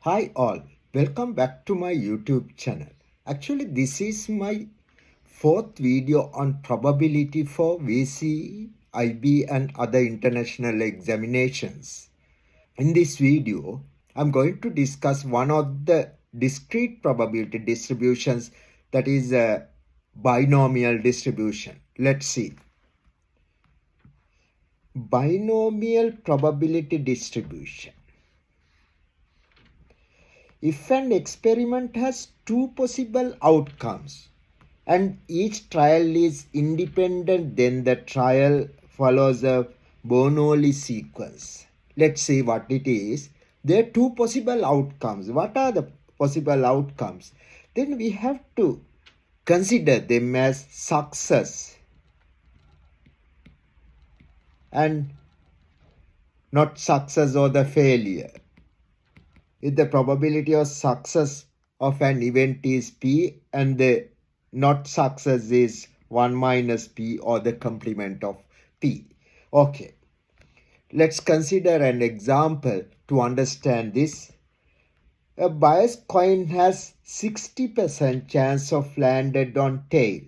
Hi all, welcome back to my YouTube channel. Actually, this is my fourth video on probability for VCE, IB and other international examinations. In this video, I'm going to discuss one of the discrete probability distributions, that is a binomial distribution. Let's see. Binomial probability distribution. If an experiment has two possible outcomes and each trial is independent, then the trial follows a Bernoulli sequence. Let's see what it is. There are two possible outcomes. What are the possible outcomes? Then we have to consider them as success and not success or the failure. If the probability of success of an event is P and the not success is 1 minus P or the complement of P. Okay, let's consider an example to understand this. A biased coin has 60% chance of landed on tail.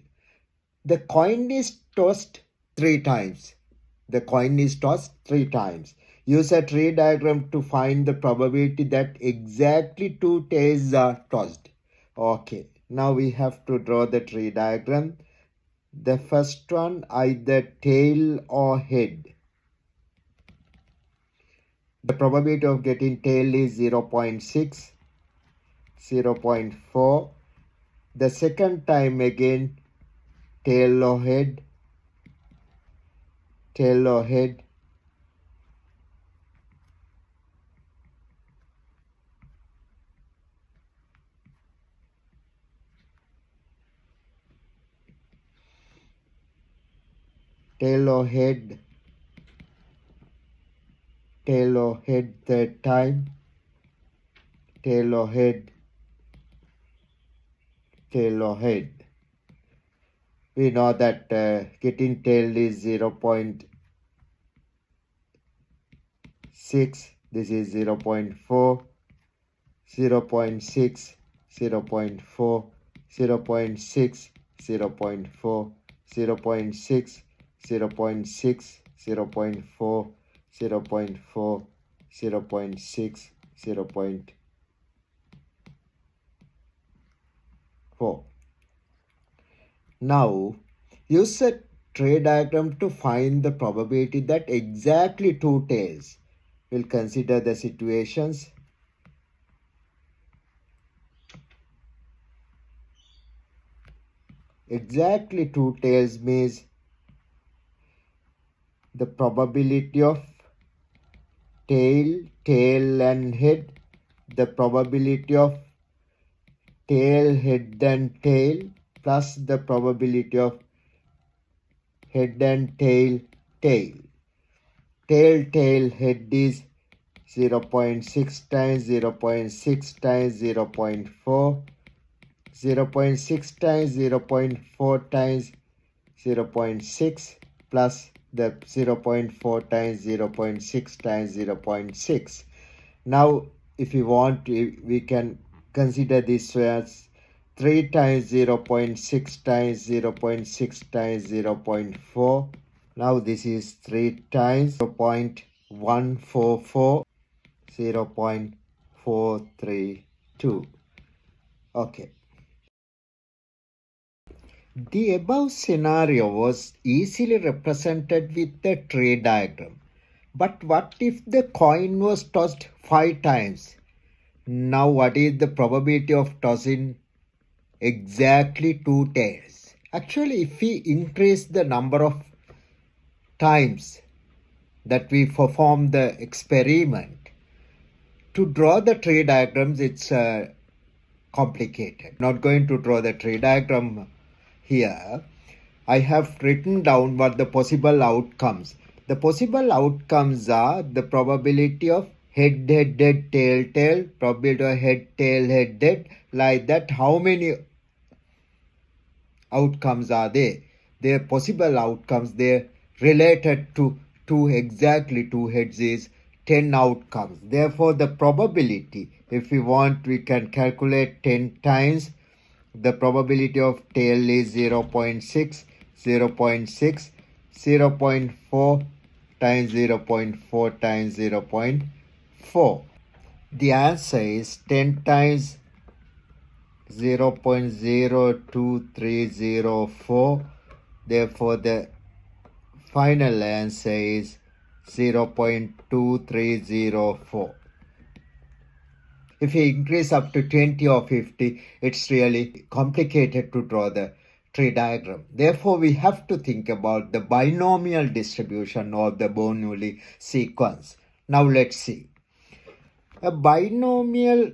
The coin is tossed 3 times. Use a tree diagram to find the probability that exactly 2 tails are tossed. Okay, now we have to draw the tree diagram. The first one, either tail or head. The probability of getting tail is 0.6, 0.4. The second time again, tail or head. Tail or head. Tail or head. Tail or head third time. Tail or head. Tail or head. We know that getting tail is 0.6. This is 0.4. 0.6. 0.4. 0.6. 0.4. 0.6. 0.6. 0.4. 0.4. 0.6. 0.4. Now, use a tree diagram to find the probability that exactly 2 tails. We'll consider the situations. Exactly 2 tails means the probability of tail, and head, the probability of tail, head and tail, plus the probability of head and tail, tail. Tail, head is 0.6 times 0.6 times 0.4. 0.6 times 0.4 times 0.6 plus the 0.4 times 0.6 times 0.6. Now, if you want, we can consider this as 3 times 0.6 times 0.6 times 0.4. Now this is 3 times 0.144, 0.432. Okay. The above scenario was easily represented with the tree diagram. But what if the coin was tossed 5 times? Now what is the probability of tossing exactly 2 tails? Actually, if we increase the number of times that we perform the experiment, to draw the tree diagrams, it's complicated. Not going to draw the tree diagram here. I have written down what the possible outcomes. The possible outcomes are the probability of head, tail, probability of head, tail, like that. How many outcomes are there? Their possible outcomes, they're related to exactly 2 heads is 10 outcomes. Therefore, the probability If we want, we can calculate 10 times. The probability of tail is 0.6, 0.6, 0.4 times 0.4 times 0.4. The answer is 10 times 0.02304. Therefore, the final answer is 0.2304. If you increase up to 20 or 50, it's really complicated to draw the tree diagram. Therefore, we have to think about the binomial distribution or the Bernoulli sequence. Now let's see. A binomial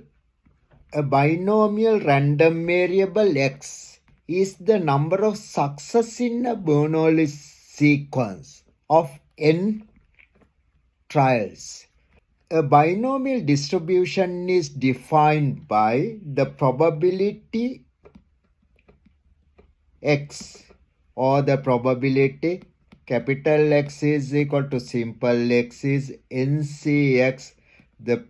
random variable x is the number of successes in a Bernoulli sequence of n trials. A binomial distribution is defined by the probability x, or the probability capital X is equal to simple x is NCX, the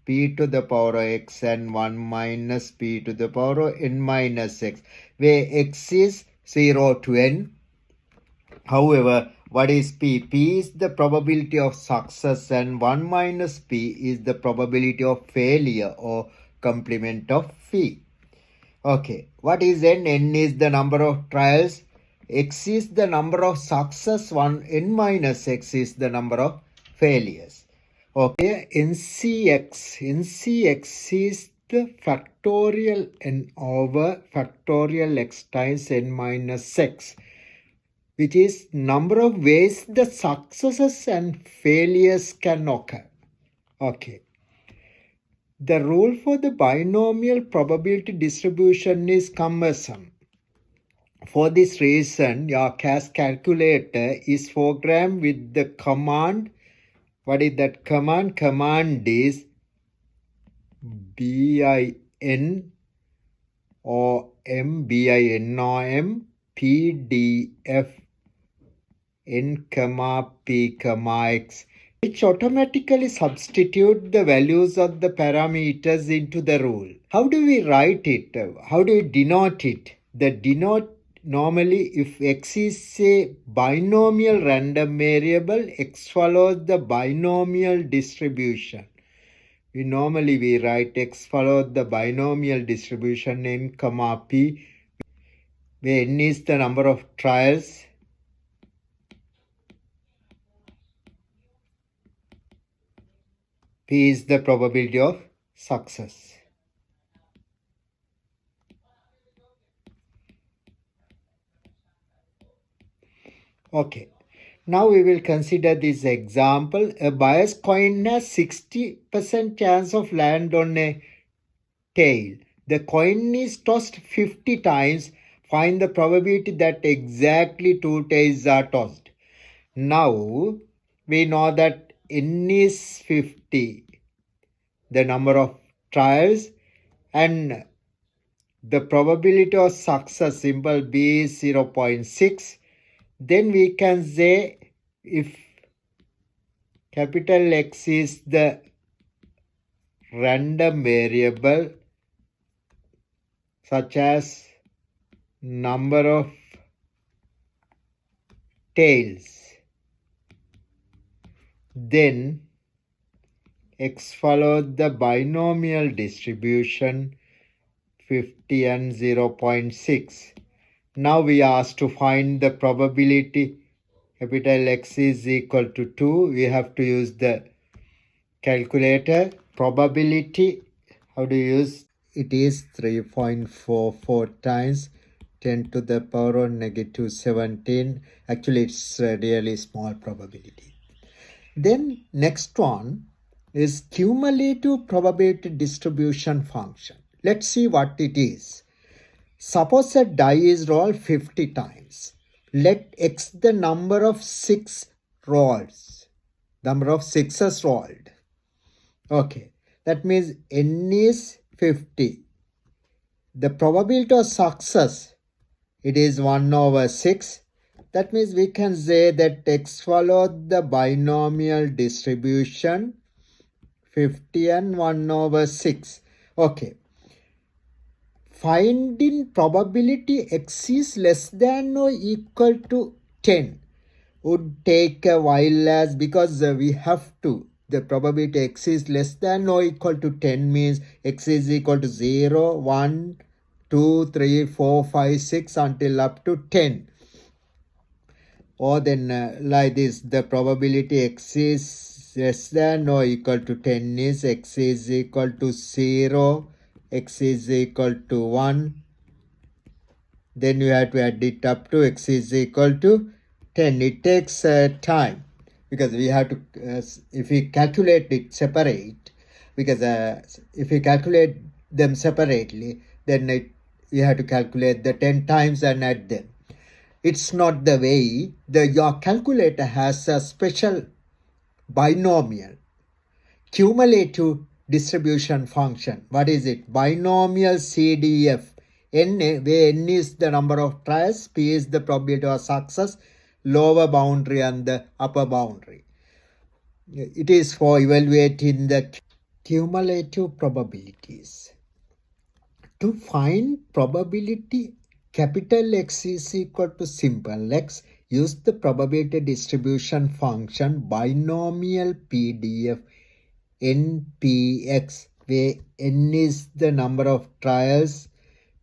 p to the power of x and 1 minus p to the power of n minus x, where x is 0 to n. However, what is p? P is the probability of success and 1 minus p is the probability of failure or complement of phi. Okay, what is n? N is the number of trials. X is the number of success. N minus x is the number of failures. Okay, NCX is the factorial n over factorial x times n minus x, which is number of ways the successes and failures can occur. Okay. The rule for the binomial probability distribution is cumbersome. For this reason, your CAS calculator is programmed with the command. What is that command? Command is BIN or PDF n, p, x, which automatically substitute the values of the parameters into the rule. How do we write it? How do we denote it? Normally, if x is a binomial random variable, x follows the binomial distribution. We write x follows the binomial distribution n, p, where n is the number of trials, p is the probability of success. Okay, now we will consider this example. A bias coin has 60% chance of land on a tail. The coin is tossed 50 times. Find the probability that exactly 2 tails are tossed. Now, we know that n is 50, the number of trials, and the probability of success, symbol B, is 0.6. Then we can say if capital X is the random variable, such as number of tails, then X followed the binomial distribution 50 and 0.6. Now we are asked to find the probability capital X is equal to 2. We have to use the calculator. Probability, how do you use? It is 3.44 times 10 to the power of negative 17. Actually, it's a really small probability. Then next one is cumulative probability distribution function. Let's see what it is. Suppose a die is rolled 50 times. Let x the number of 6 rolls. Number of 6s rolled. Okay. That means n is 50. The probability of success, it is 1 over 6. That means we can say that x followed the binomial distribution 50 and 1 over 6. Okay. Finding probability x is less than or equal to 10 would take a while, as because we have to, the probability x is less than or equal to 10 means x is equal to 0, 1, 2, 3, 4, 5, 6 until up to 10. Or then like this, the probability x is less than or equal to 10 is x is equal to 0, x is equal to 1. Then you have to add it up to x is equal to 10. It takes time because we have to, if we calculate it separate, because if we calculate them separately, then we have to calculate the 10 times and add them. It's not the way. Your calculator has a special binomial cumulative distribution function. What is it? Binomial CDF. N, where N is the number of trials, P is the probability of success, lower boundary and the upper boundary. It is for evaluating the cumulative probabilities. To find probability capital X is equal to simple X, use the probability distribution function binomial PDF NPX, where N is the number of trials,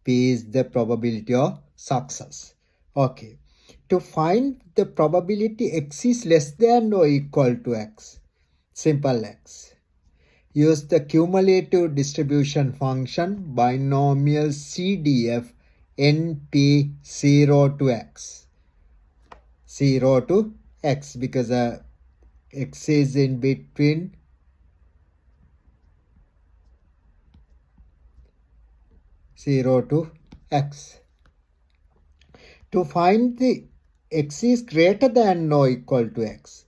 P is the probability of success. Okay. To find the probability X is less than or equal to X, simple X, use the cumulative distribution function binomial CDF NP0 to X. 0 to X, because X is in between 0 to X. To find the X is greater than or equal to X,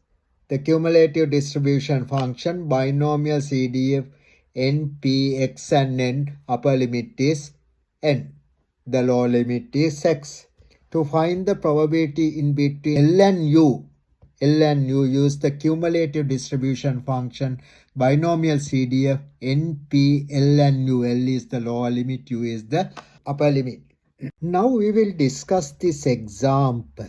the cumulative distribution function binomial CDF NPX and N, upper limit is N, the lower limit is X. To find the probability in between L and U, use the cumulative distribution function binomial CDF NP L and U. L is the lower limit, U is the upper limit. Now we will discuss this example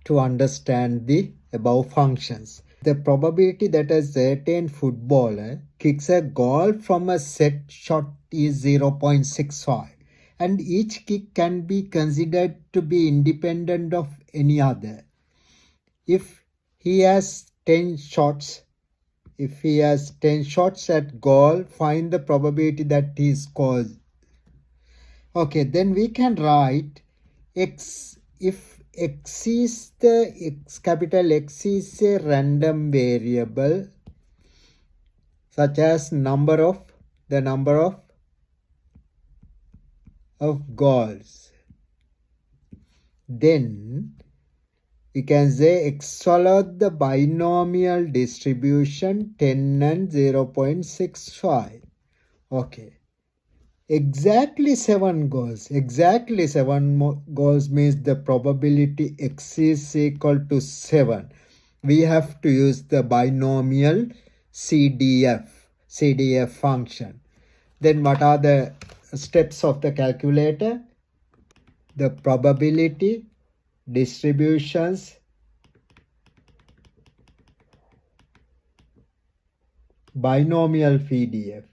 to understand the above functions. The probability that a certain footballer kicks a goal from a set shot is 0.65, and each kick can be considered to be independent of any other. If he has 10 shots, at goal, find the probability that he scores. Okay, then we can write X, if X is capital X is a random variable, such as the number of goals, then we can say X followed the binomial distribution 10 and 0.65. Okay. Exactly 7 goals. Exactly 7 goals means the probability X is equal to 7. We have to use the binomial CDF function. Then what are the steps of the calculator? The probability distributions binomial PDF.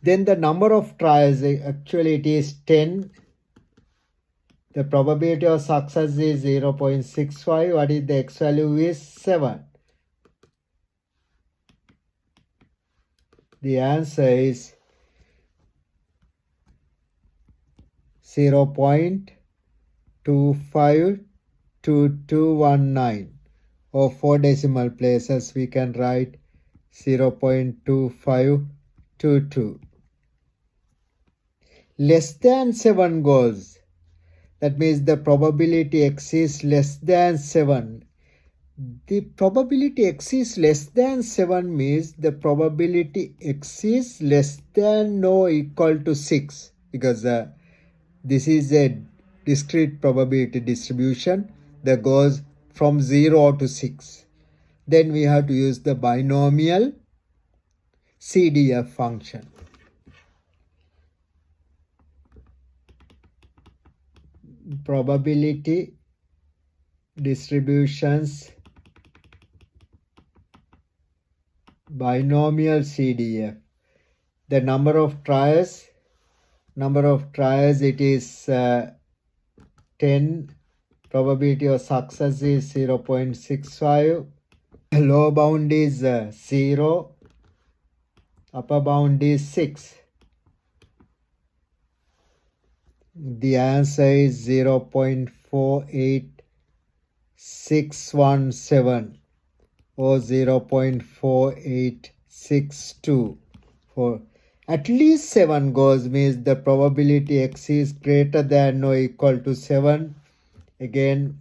Then the number of trials, actually it is 10. The probability of success is 0.65. What is the X value is 7. The answer is 0.252219, or 4 decimal places we can write 0.2522. Less than 7 goals. That means the probability X is less than 7. The probability X is less than 7 means the probability X is less than or equal to 6, because this is a discrete probability distribution that goes from 0 to 6. Then we have to use the binomial CDF function. Probability distributions, binomial CDF. The number of tries, it is 10. Probability of success is 0.65. Lower bound is 0. Upper bound is 6. The answer is 0.48617 or 0.4862. For at least 7 goals means the probability X is greater than or equal to 7. Again,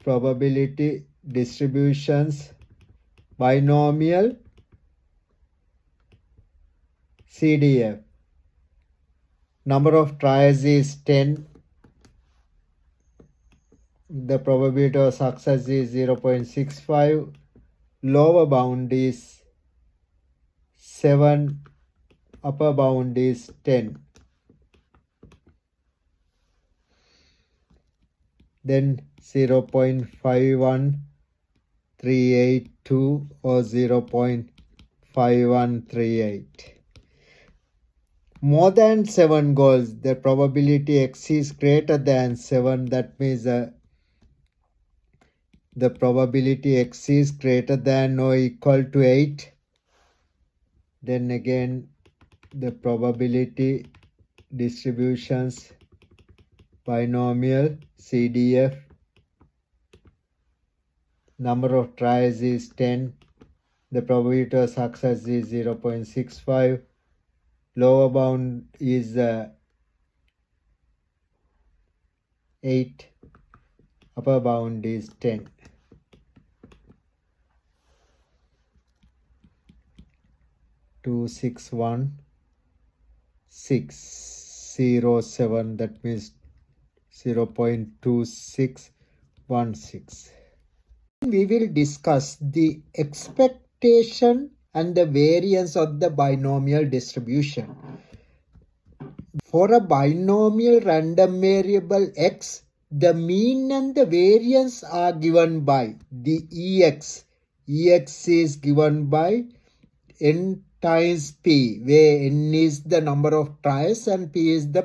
probability distributions, binomial CDF. Number of tries is 10. The probability of success is 0.65. Lower bound is 7. Upper bound is 10. Then 0.51382 or 0.5138. More than 7 goals, the probability X is greater than 7. That means the probability X is greater than or equal to 8. Then again, the probability distributions, binomial CDF. Number of tries is 10. The probability of success is 0.65. Lower bound is 8. Upper bound is 10. Two 6 1 6 0 7. That means 0.2616. We will discuss the expectation and the variance of the binomial distribution. For a binomial random variable X, the mean and the variance are given by the EX. EX is given by N times P, where N is the number of tries and P is the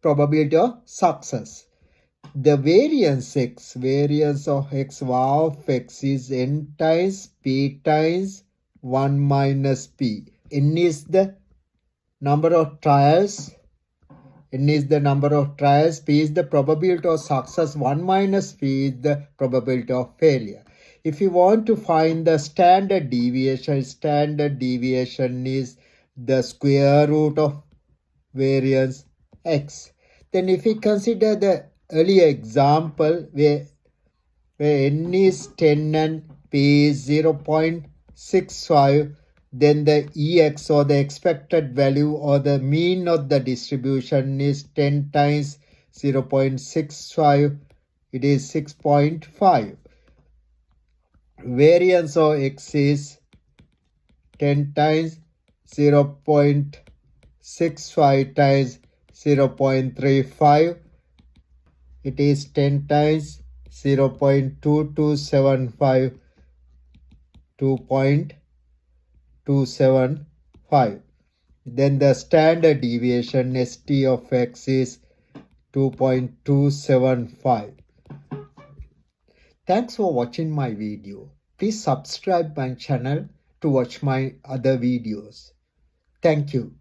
probability of success. The variance X, variance of X, var of X is N times P times 1 minus P. N is the number of trials. N is the number of trials. P is the probability of success. 1 minus P is the probability of failure. If you want to find the standard deviation is the square root of variance X. Then if we consider the earlier example where N is 10 and P is 0.65, then the EX or the expected value or the mean of the distribution is 10 times 0.65. It is 6.5. Variance of X is 10 times 0.65 times 0.35. It is 10 times 0.2275, 2.275. Then the standard deviation ST of X is 2.275. Thanks for watching my video. Please subscribe my channel to watch my other videos. Thank you.